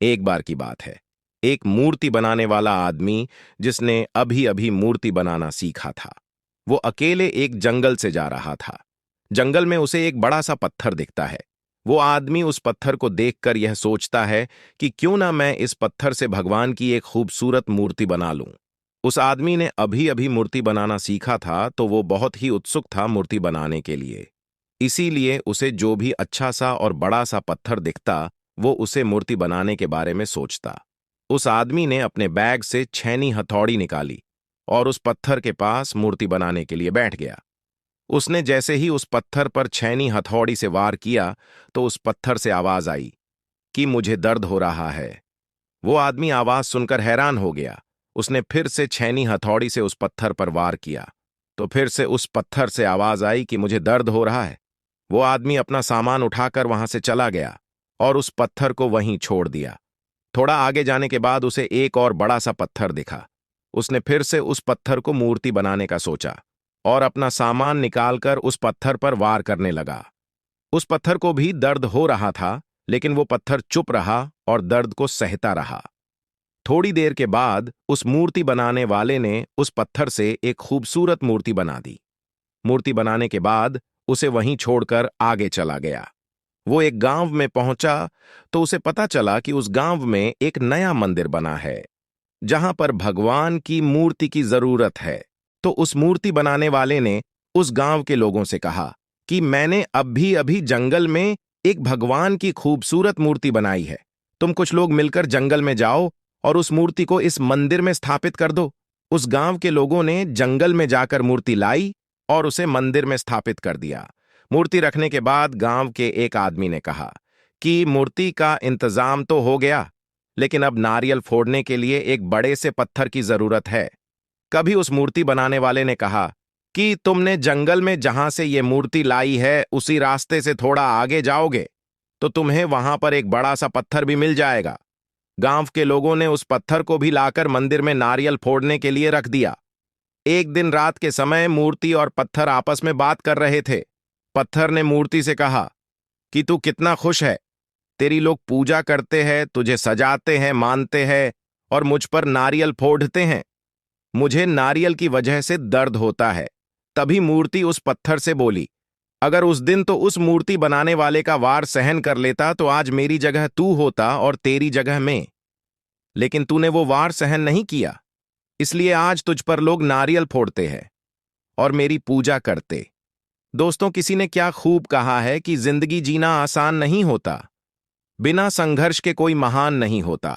एक बार की बात है। एक मूर्ति बनाने वाला आदमी जिसने अभी अभी मूर्ति बनाना सीखा था, वो अकेले एक जंगल से जा रहा था। जंगल में उसे एक बड़ा सा पत्थर दिखता है। वो आदमी उस पत्थर को देखकर यह सोचता है कि क्यों ना मैं इस पत्थर से भगवान की एक खूबसूरत मूर्ति बना लूं। उस आदमी ने अभी अभी मूर्ति बनाना सीखा था, तो वो बहुत ही उत्सुक था मूर्ति बनाने के लिए। इसीलिए उसे जो भी अच्छा सा और बड़ा सा पत्थर दिखता, वो उसे मूर्ति बनाने के बारे में सोचता। उस आदमी ने अपने बैग से छैनी हथौड़ी निकाली और उस पत्थर के पास मूर्ति बनाने के लिए बैठ गया। उसने जैसे ही उस पत्थर पर छैनी हथौड़ी से वार किया, तो उस पत्थर से आवाज आई कि मुझे दर्द हो रहा है। वो आदमी आवाज सुनकर हैरान हो गया। उसने फिर से छैनी हथौड़ी से उस पत्थर पर वार किया, तो फिर से उस पत्थर से आवाज आई कि मुझे दर्द हो रहा है। वो आदमी अपना सामान उठाकर वहां से चला गया और उस पत्थर को वहीं छोड़ दिया। थोड़ा आगे जाने के बाद उसे एक और बड़ा सा पत्थर दिखा। उसने फिर से उस पत्थर को मूर्ति बनाने का सोचा और अपना सामान निकालकर उस पत्थर पर वार करने लगा। उस पत्थर को भी दर्द हो रहा था, लेकिन वो पत्थर चुप रहा और दर्द को सहता रहा। थोड़ी देर के बाद उस मूर्ति बनाने वाले ने उस पत्थर से एक खूबसूरत मूर्ति बना दी। मूर्ति बनाने के बाद उसे वहीं छोड़कर आगे चला गया। वो एक गांव में पहुंचा, तो उसे पता चला कि उस गांव में एक नया मंदिर बना है जहां पर भगवान की मूर्ति की जरूरत है। तो उस मूर्ति बनाने वाले ने उस गांव के लोगों से कहा कि मैंने अभी अभी जंगल में एक भगवान की खूबसूरत मूर्ति बनाई है। तुम कुछ लोग मिलकर जंगल में जाओ और उस मूर्ति को इस मंदिर में स्थापित कर दो। उस गांव के लोगों ने जंगल में जाकर मूर्ति लाई और उसे मंदिर में स्थापित कर दिया। मूर्ति रखने के बाद गांव के एक आदमी ने कहा कि मूर्ति का इंतजाम तो हो गया, लेकिन अब नारियल फोड़ने के लिए एक बड़े से पत्थर की जरूरत है। कभी उस मूर्ति बनाने वाले ने कहा कि तुमने जंगल में जहां से ये मूर्ति लाई है उसी रास्ते से थोड़ा आगे जाओगे तो तुम्हें वहां पर एक बड़ा सा पत्थर भी मिल जाएगा। गांव के लोगों ने उस पत्थर को भी लाकर मंदिर में नारियल फोड़ने के लिए रख दिया। एक दिन रात के समय मूर्ति और पत्थर आपस में बात कर रहे थे। पत्थर ने मूर्ति से कहा कि तू कितना खुश है, तेरी लोग पूजा करते हैं, तुझे सजाते हैं, मानते हैं और मुझ पर नारियल फोड़ते हैं। मुझे नारियल की वजह से दर्द होता है। तभी मूर्ति उस पत्थर से बोली, अगर उस दिन तो उस मूर्ति बनाने वाले का वार सहन कर लेता तो आज मेरी जगह तू होता और तेरी जगह मैं। लेकिन तूने वो वार सहन नहीं किया, इसलिए आज तुझ पर लोग नारियल फोड़ते हैं और मेरी पूजा करते। दोस्तों, किसी ने क्या खूब कहा है कि जिंदगी जीना आसान नहीं होता। बिना संघर्ष के कोई महान नहीं होता।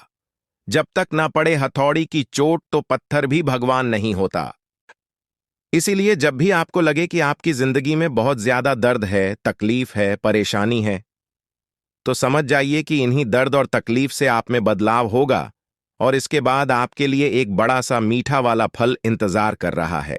जब तक ना पड़े हथौड़ी की चोट तो पत्थर भी भगवान नहीं होता। इसीलिए जब भी आपको लगे कि आपकी जिंदगी में बहुत ज्यादा दर्द है, तकलीफ है, परेशानी है, तो समझ जाइए कि इन्हीं दर्द और तकलीफ से आप में बदलाव होगा और इसके बाद आपके लिए एक बड़ा सा मीठा वाला फल इंतजार कर रहा है।